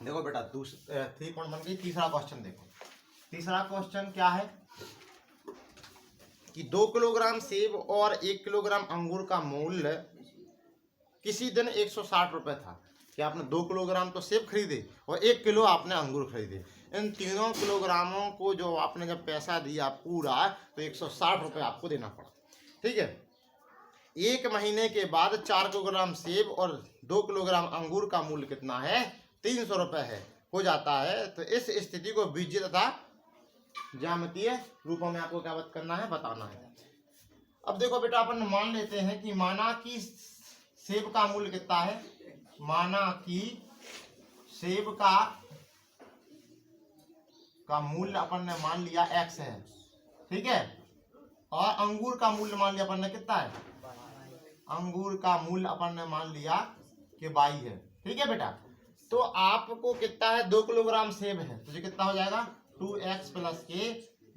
देखो बेटा 3 पॉइंट बन गई। तीसरा क्वेश्चन देखो। तीसरा क्वेश्चन क्या है कि 2 किलोग्राम सेब और 1 किलोग्राम अंगूर का मूल्य किसी दिन 160 रुपये था। कि आपने 2 किलोग्राम तो सेब खरीदे और 1 किलो आपने अंगूर खरीदे। इन तीनों किलोग्रामों को जो आपने जब पैसा दिया पूरा तो 160 रुपये आपको देना पड़ा। ठीक है। 1 महीने के बाद 4 किलोग्राम सेब और 2 किलोग्राम अंगूर का मूल्य कितना है? 300 रुपये है हो जाता है। तो इस स्थिति को बीजीय तथा ज्यामितीय रूपों में आपको क्या करना है, बताना है। अब देखो बेटा अपन मान लेते हैं कि माना कि सेब का मूल्य कितना है, माना कि सेब का मूल्य अपन ने मान लिया x है। ठीक है। और अंगूर का मूल्य मान लिया अपन ने कितना है, अंगूर का मूल्य अपन ने मान लिया कि y है। ठीक है बेटा। तो आपको कितना है, 2 किलोग्राम सेब है तो ये कितना हो जाएगा 2x + k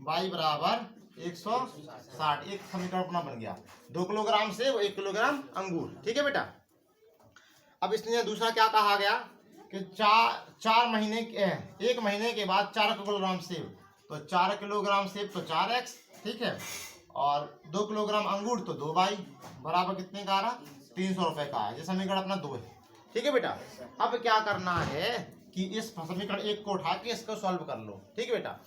y बराबर 160। एक समीकरण अपना बन गया। 2 किलोग्राम सेब 1 किलोग्राम अंगूर। ठीक है बेटा। अब इसने दूसरा क्या कहा गया कि 1 महीने के बाद 4 किलोग्राम सेब, तो 4 किलोग्राम सेब तो 4x। ठीक है। और 2 किलोग्राम अंगूर तो 2y बराबर कितने का आ रहा, 300 रुपये का है। ये समीकरण अपना 2 है। ठीक है बेटा। अब क्या करना है कि इस समीकरण 1 को उठा के इसको सॉल्व कर लो। ठीक है बेटा।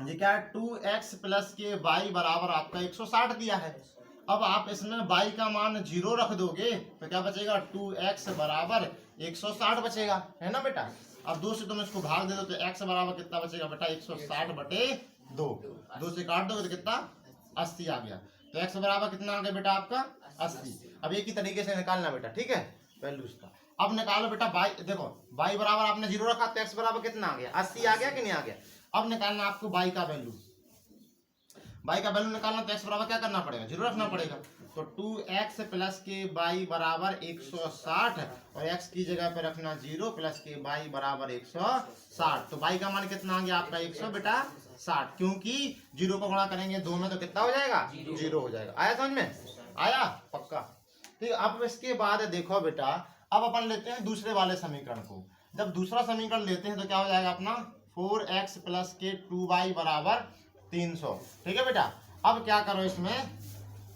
ये क्या है, 2x + k y बराबर आपका 160 दिया है। अब आप इसमें y का मान 0 रख दोगे तो क्या बचेगा, 2x बराबर 160 बचेगा, है ना बेटा। अब 2 से तुम इसको भाग दे दो तो x बराबर कितना बचेगा बेटा, 160 बटे 2। 2 से काट दोगे तो कितना, 80 आ गया। तो x बराबर कितना आ गया बेटा आपका 80। अब एक ही तरीके से निकालना बेटा। ठीक है, वैल्यूज का। अब निकालो बेटा y, देखो y बराबर आपने 0 रखा तो x बराबर कितना आ गया, 80 आ गया कि नहीं आ गया। अब निकालना आपको y का वैल्यू। y का वैल्यू निकालना तो x बराबर क्या करना पड़ेगा, 0 रखना पड़ेगा। तो 2x + k y बराबर 160 और x की जगह पे रखना 0 + k y बराबर 160। तो y का मान कितना आ गया आपका 100 बेटा 60, क्योंकि 0 को गुणा करेंगे 2 में तो कितना हो जाएगा, 0 हो जाएगा। आया समझ में, आया पक्का। ठीक। अब इसके बाद देखो बेटा, अब अपन लेते हैं दूसरे वाले समीकरण को। जब दूसरा समीकरण लेते हैं तो क्या हो जाएगा अपना 4x + k 2y बराबर 300। ठीक है बेटा। अब क्या करो इसमें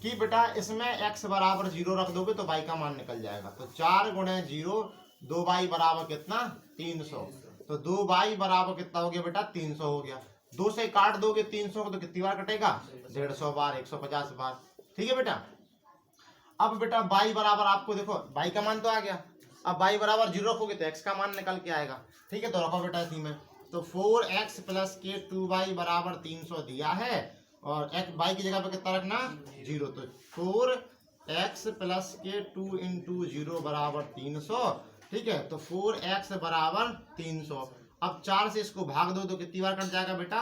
कि बेटा इसमें x बराबर 0 रख दोगे तो y का मान निकल जाएगा। तो 4 × 0 2y बराबर कितना, 300। तो 2y बराबर कितना हो गया बेटा, 300 हो गया। 2 से काट दोगे 300 को तो कितनी बार कटेगा, 150 बार, 150 बार। ठीक है बेटा। अब बेटा y बराबर आपको देखो y का मान तो आ गया। अब y बराबर 0 रखोगे तो x का मान निकल के आएगा। ठीक है, तो रखो बेटा इसी में। तो 4x + k 2y बराबर 300 दिया है और y की जगह पे कितना रखना, 0। तो 4x + k 2 × 0 बराबर 300। ठीक है। तो 4x बराबर 300। अब 4 से इसको भाग दो तो कितनी बार कट जाएगा बेटा,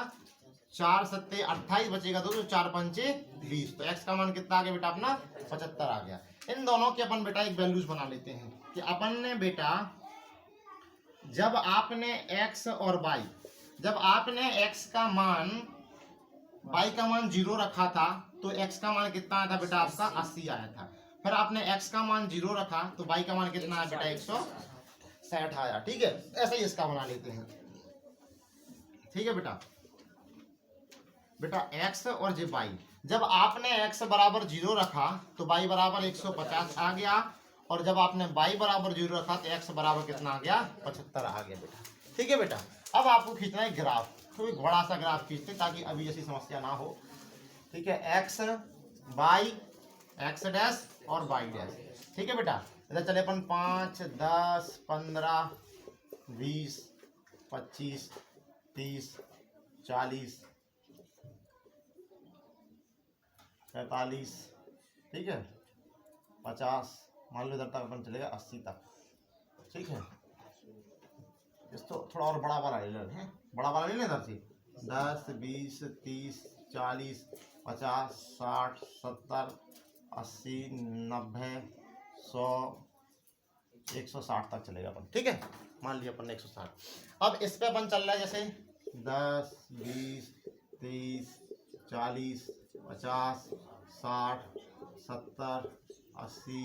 4 सत्ते 28 बचेगा 2, तो 4 पंचे 20। तो x का मान कितना आ गया बेटा अपना 75 आ गया। इन दोनों के अपन बेटा एक वैल्यूज बना लेते हैं कि अपन ने बेटा जब आपने x और y, जब आपने x का मान y का मान 0 रखा था तो x का मान कितना आया था बेटा आपका 80 आया था। फिर आपने x का मान 0 रखा तो y का मान कितना आया बेटा 160 आया। ठीक है, ऐसे ही इसका बना लेते हैं। ठीक है बेटा। बेटा x और जे y, जब आपने x बराबर 0 रखा तो y बराबर 150 आ गया और जब आपने y बराबर 0 रखा तो x बराबर कितना आ गया, 75 आ गया बेटा। ठीक है बेटा। अब आपको खींचना है ग्राफ, तो एक बड़ा सा ग्राफ खींचते ताकि अभी जैसी समस्या ना हो। ठीक है, x y x डैश और y डैश। ठीक है बेटा। इधर चले अपन 5 10 15 20 25 30 40 45, ठीक है 50, मान लो इधर तक अपन चलेगा 80 तक। ठीक है, इसको थोड़ा और बड़ा वाला ले लें, हैं बड़ा वाला ले लें इधर से 10 20 30 40 50 60 70 80 90 100 160 तक चलेगा अपन। ठीक है, मान लिया अपन ने 160। अब इस पे अपन चल रहा है जैसे 10 20 30 40 50 60 70 80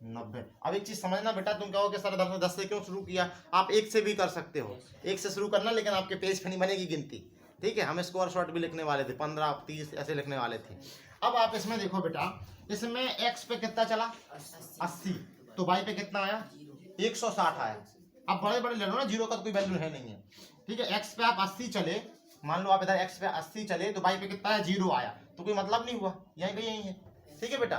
90। अब एक चीज समझना बेटा, तुम कहोगे सर 10 से क्यों शुरू किया, आप 1 से भी कर सकते हो, 1 से शुरू करना, लेकिन आपके पेज पे नहीं बनेगी गिनती, ठीक है। हम स्क्वायर शॉट भी लिखने वाले थे, 15 30 ऐसे लिखने वाले थे। अब आप इसमें देखो बेटा, इसमें x पे कितना चला 80, तो y पे कितना आया 160 आया। अब बड़े बड़े ले लो ना, जीरो का तो कोई वैल्यू है नहीं है, ठीक है। x पे आप 80 चले, मान लो आप इधर x पे 80 चले, तो y पे कितना है 0 आया, तो कोई मतलब नहीं हुआ, यहीं का यही है, ठीक है बेटा।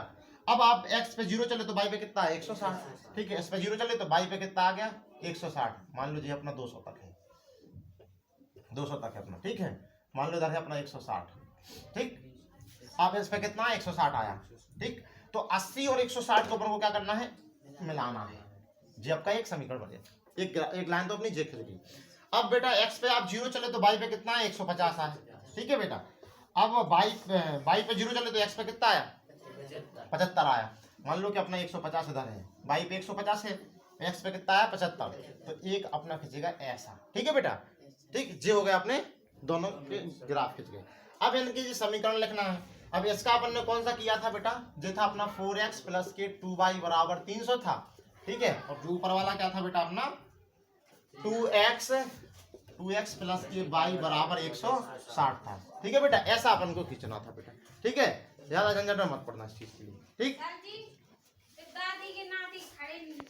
अब आप x पे 0 चले तो y पे कितना है 160, ठीक है। इस पे 0 चले तो y पे कितना आ गया 160। मान लो जी अपना 200 तक है, 200 तक है अपना, ठीक है। मान लो इधर है अपना 160, ठीक। अब इस पे कितना 160 आया, ठीक। तो 80 और 160 के ऊपर को क्या करना है, मिलाना है जी। आपका एक समीकरण बन गया, एक लाइन तो अपनी जे खिल गई। अब बेटा x पे आप 0 चले तो y पे कितना है 150 आया, ठीक है बेटा। अब y पे 0 चले तो x पे कितना आया 75 आया। मान लो कि अपना 150 इधर है, y पे 150 है, x पे कितना आया 75, तो एक अपना खींचेगा ऐसा, ठीक है बेटा, ठीक। जे हो गया, अपने दोनों के ग्राफ खींच गए। अब इनकी समीकरण लिखना है। अब इसका अपन ने कौन सा किया था बेटा, जो था अपना 4x प्लस के 2y बराबर 300 था, ठीक है। और जो ऊपर वाला क्या था बेटा अपना 2x प्लस के y बराबर 160 था, ठीक है बेटा। ऐसा अपन को खींचना था बेटा, ठीक है। ज्यादा झंझट में मत पड़ना इस चीज के लिए, ठीक।